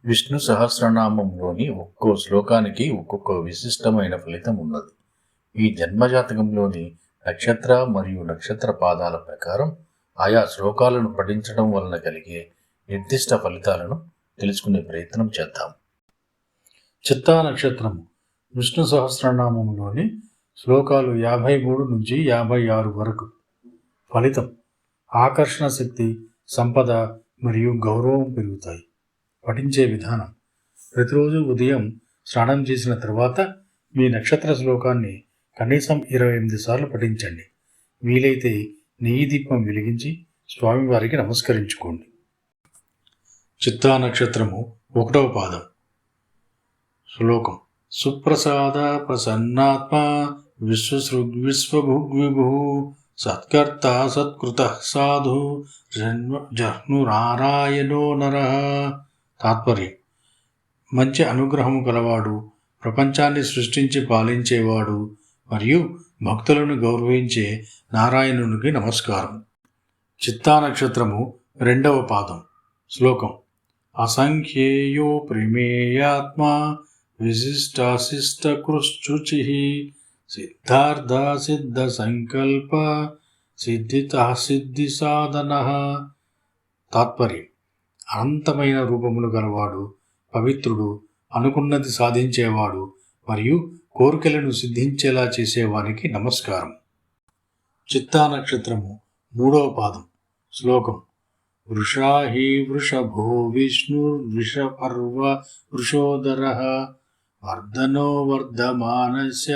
విష్ణు సహస్రనామంలోని ఒక్కో శ్లోకానికి ఒక్కొక్క విశిష్టమైన ఫలితం ఉన్నది. ఈ జన్మజాతకంలోని నక్షత్ర మరియు నక్షత్ర పాదాల ప్రకారం ఆయా శ్లోకాలను పఠించడం వలన కలిగే నిర్దిష్ట ఫలితాలను తెలుసుకునే ప్రయత్నం చేద్దాం. చిత్తా నక్షత్రము విష్ణు సహస్రనామంలోని శ్లోకాలు 53 నుంచి 56 వరకు. ఫలితం: ఆకర్షణ శక్తి, సంపద మరియు గౌరవం పెరుగుతాయి. పఠించే విధానం: ప్రతిరోజు ఉదయం స్నానం చేసిన తర్వాత మీ నక్షత్ర శ్లోకాన్ని కనీసం 28 సార్లు పఠించండి. వీలైతే నెయ్యి దీపం వెలిగించి స్వామివారికి నమస్కరించుకోండి. చిత్తా నక్షత్రము 1వ పాదం. శ్లోకం: సుప్రసాద ప్రసన్నాత్మ విశ్వభుగ్విభు సత్కర్త సత్కృత సాధు జహ్నురారాయణో నరః. తాత్పర్యం: మంచి అనుగ్రహము కలవాడు, ప్రపంచాన్ని సృష్టించి పాలించేవాడు మరియు భక్తులను గౌరవించే నారాయణునికి నమస్కారం. చిత్తా నక్షత్రము 2వ పాదం. శ్లోకం: అసంఖ్యేయో ప్రమేయాత్మ విశిష్టాశిష్టకృశ్చుచి సిద్ధార్థ సిద్ధ సంకల్ప సిద్ధిత సిద్ధి సాధన. తాత్పర్యం: అనంతమైన రూపములు గలవాడు, పవిత్రుడు, అనుకున్నది సాధించేవాడు మరియు కోరికలను సిద్ధించేలా చేసేవానికి నమస్కారం. చిత్తా నక్షత్రము 3వ పాదం. శ్లోకం: వృషాహి వృషభో విష్ణుర్వృషపర్వ వృషోదరః వర్ధనో వర్ధమానస్య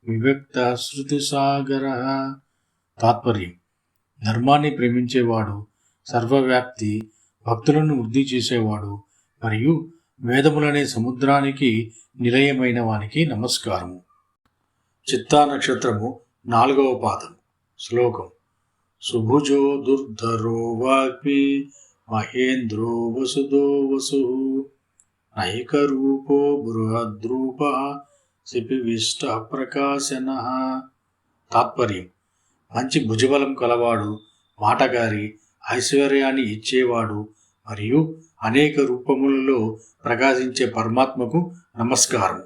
వివిక్త శృతిసాగరః. తాత్పర్యం: ధర్మాన్ని ప్రేమించేవాడు, సర్వవ్యాప్తి, భక్తులను వృద్ధి చేసేవాడు మరియు వేదములనే సముద్రానికి నిలయమైన వానికి నమస్కారము. చిత్తా నక్షత్రము 4వ పాదం. శ్లోకం: సుభుజో దుర్ధరో వాగ్మి మహేంద్రో వసుదో వసుః నైకరూపో బృహద్రూపః శిపివిష్ట ప్రకాశనః. తాత్పర్యం: మంచి భుజబలం కలవాడు, మాటగారి, ఐశ్వర్యాన్ని ఇచ్చేవాడు మరియు అనేక రూపములలో ప్రకాశించే పరమాత్మకు నమస్కారం.